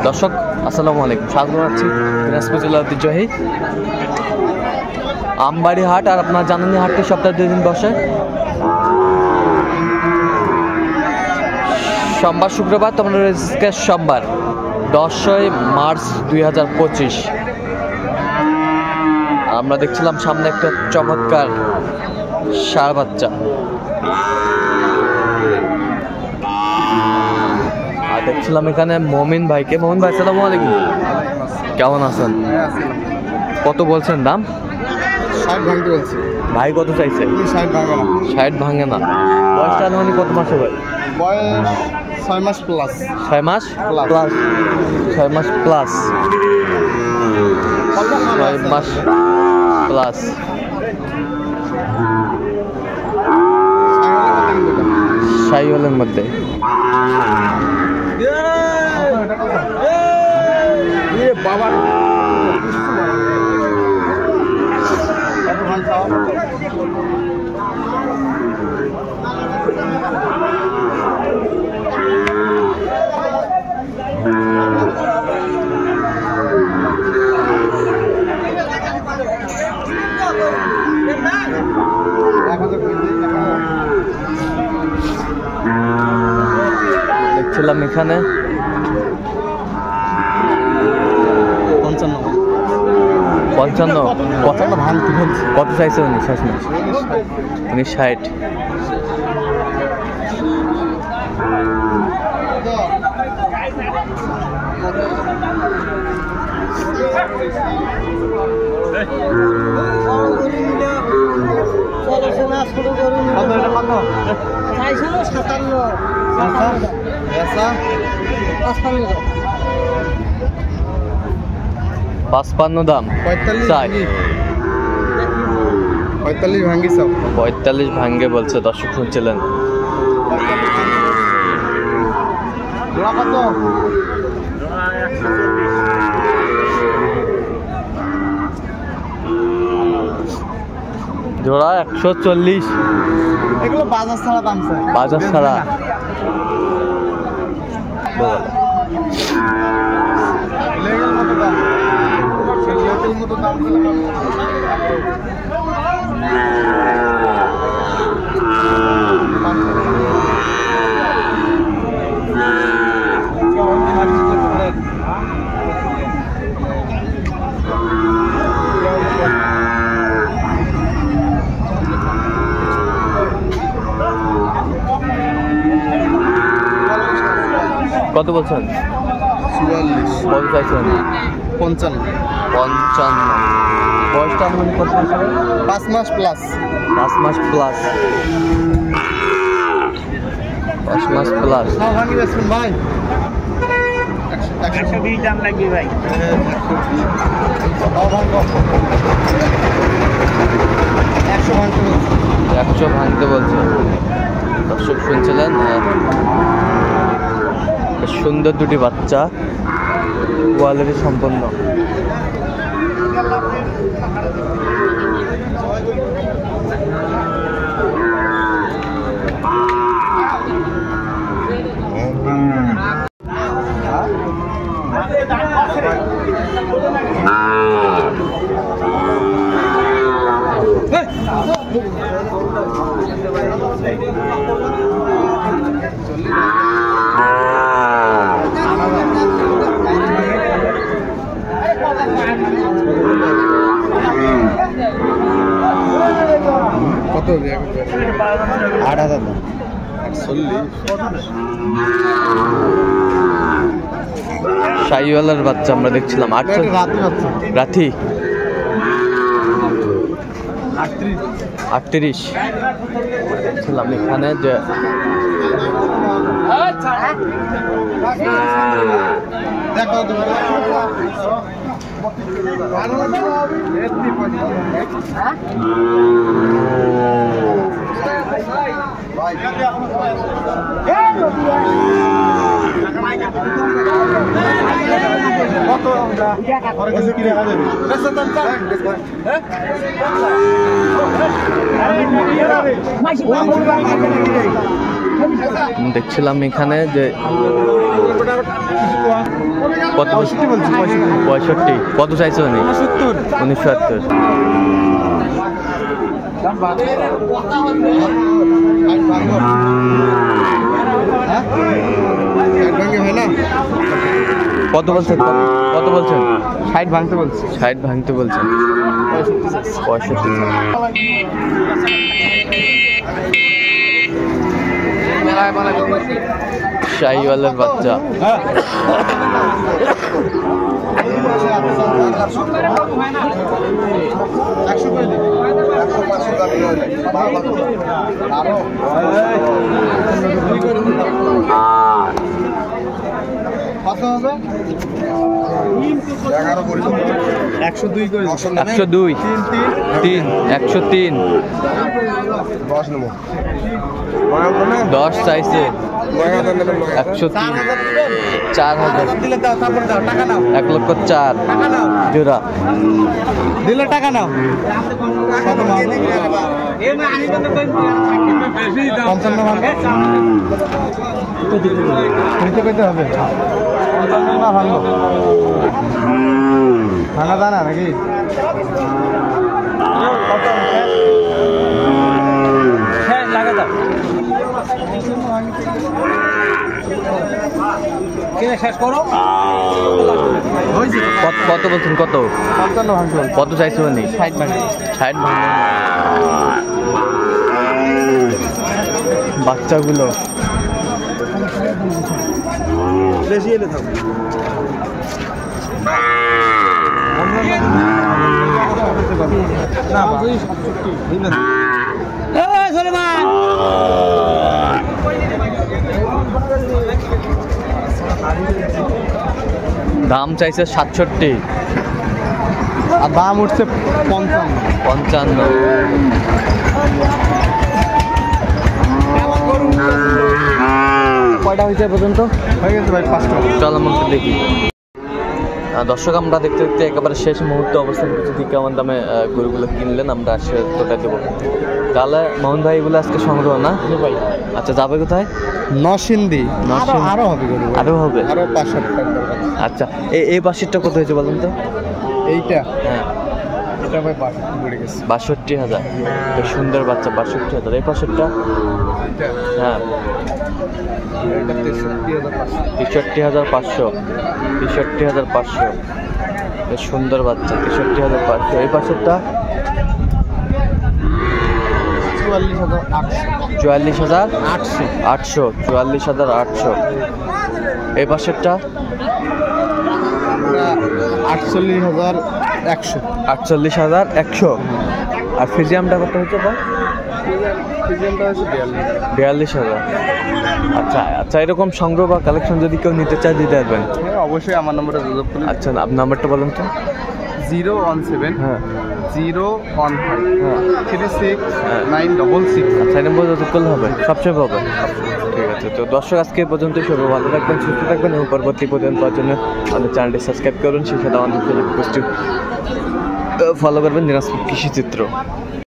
দর্শক আসসালামু আলাইকুম, স্বাগত জানাচ্ছি দিনাজপুর জেলার ঐতিহ্যবাহী আমবাড়ি হাট। আর আপনার জানেন হাটটি সপ্তাহে 2 দিন বসে, সোমবার শুক্রবার। তো আমরা সোমবার 10 মার্চ 2025। আমরা দেখছিলাম সামনে একটা চমৎকার ষাঁড় বাচ্চা, আর দেখছিলাম এখানে মমিন ভাইকে। মমিন ভাই আসসালামু আলাইকুম, কেমন আছেন? কত বলছেন দাম? 60 ভাঙতে বলছি। ভাই কত চাইছে? 60 ভাঙে না। 60 ভাঙে না। বয়সটা আনুমানিক কত মাসে ভাই? বয়স 6 মাস প্লাস। 6 মাস প্লাস। 6 মাস প্লাস। 6 মাস প্লাস। শাহিওয়ালের মধ্যে। বাবা দেখছিলাম এখানে 55 কত চাইছে উনি? 60। পাঁচপান্ন দাম। 45 ভাঙ্গি সব। 45 ভাঙ্গে বলছে, দর্শক শুনছিলেন। জোড়া 140। এগুলো বাজার ছাড়া দাম স্যার। বাজার ছাড়া। লেগেল মতো দাম। লেগেল মতো দাম। কত বলছেন? 44। কত চাইছেন? 55। 55। বয়সটা মানে কত মাস? 5 মাস প্লাস। 5 মাস প্লাস। 5 মাস প্লাস। ভাঙি বেসবেন ভাই? 120 দাম লাগবে ভাই। 100 ভাঙতে বলছে। দর্শক শুনছিলেন, সুন্দর দুটি বাচ্চা, কোয়ালিটি সম্পন্ন। কত? 8,000 দাম। 40। শাহিওয়ালার বাচ্চা আমরা দেখছিলাম। রাথি 38 দেখছিলাম এখানে যে দেখছিলাম এখানে যে কত 65 কত চাইছে উনি 69 কত বলছেন কত বলছেন 60 ভাঙতে বলছি 60 ভাঙতে বলছেন 65 শাহিওয়ালের বাচ্চা কত হবে 102 করে 102 3 103 10 নেব 10 চাইছে 103 4000 দিলে দাও তারপর দাও টাকা নাও 1,04,000 টাকা নাও জোড়া দিলে টাকা নাও কত মাল পঞ্চান্ন মাল নিতে পেতে হবে পঞ্চান্ন না ভাঙবো ভাঙা দানা নাকি লাগা দাও শেষ করো কত বলছেন কত 55 ভাঙতে বল কত চাইছে উনি 60 ভাঙতে 60 ভাঙবে বাচ্চাগুলো বেশি এলে থাকো দাম চাইছে 67 আর দাম উঠছে 55 কয়টা হয়েছে পর্যন্ত হয়ে গেছে ভাই 5টা চল আমরা দেখি দর্শক আমরা দেখতে দেখতে একেবারে শেষ মুহূর্তে অবস্থান করছি কেমন দামে গরুগুলো কিনলেন আমরা আসে তোটা দেবো তাহলে মোহন ভাই এগুলো আজকে সংগ্রহ না ভাই আচ্ছা যাবে কোথায় নরসিংদী আরো হবে গরু আরো হবে আরো 500 টাকা আচ্ছা এই পাশেরটা কত হয়েছে বলুন তো এইটা হ্যাঁ এটা ভাই 62 পড়ে গেছে 62,000 বেশ সুন্দর বাচ্চা 62,000 এই পাশেরটা হ্যাঁ এটা 63,500 63,500 বেশ সুন্দর বাচ্চা 63,500 এই পাশেরটা 44,800 44,800 এই পাশেরটা 48,100 48,100 আর ফিজিয়ামটা কত হচ্ছে বা ফিজিয়ামটা হচ্ছে 42,000 আচ্ছা আচ্ছা এরকম সংগ্রহ বা কালেকশন যদি কেউ নিতে চায় দিতে পারবেন হ্যাঁ অবশ্যই আমার নম্বরে যোগাযোগ করুন আচ্ছা আপনার নাম্বারটা বলুন তো 017 হ্যাঁ 015 হ্যাঁ 36 966 আচ্ছা এই নম্বর যোগাযোগ করলে হবে সবসময় পাবে ঠিক আছে তো দর্শক আজকে এই পর্যন্ত সবাই ভালো থাকবেন সুস্থ থাকবেন এবং পরবর্তী পর্যন্ত পাওয়ার জন্য আমাদের চ্যানেলটি সাবস্ক্রাইব করুন সেই সাথে আমাদের ফেসবুক পেজটি ফলো করবেন দিনাজপুর কৃষি চিত্র।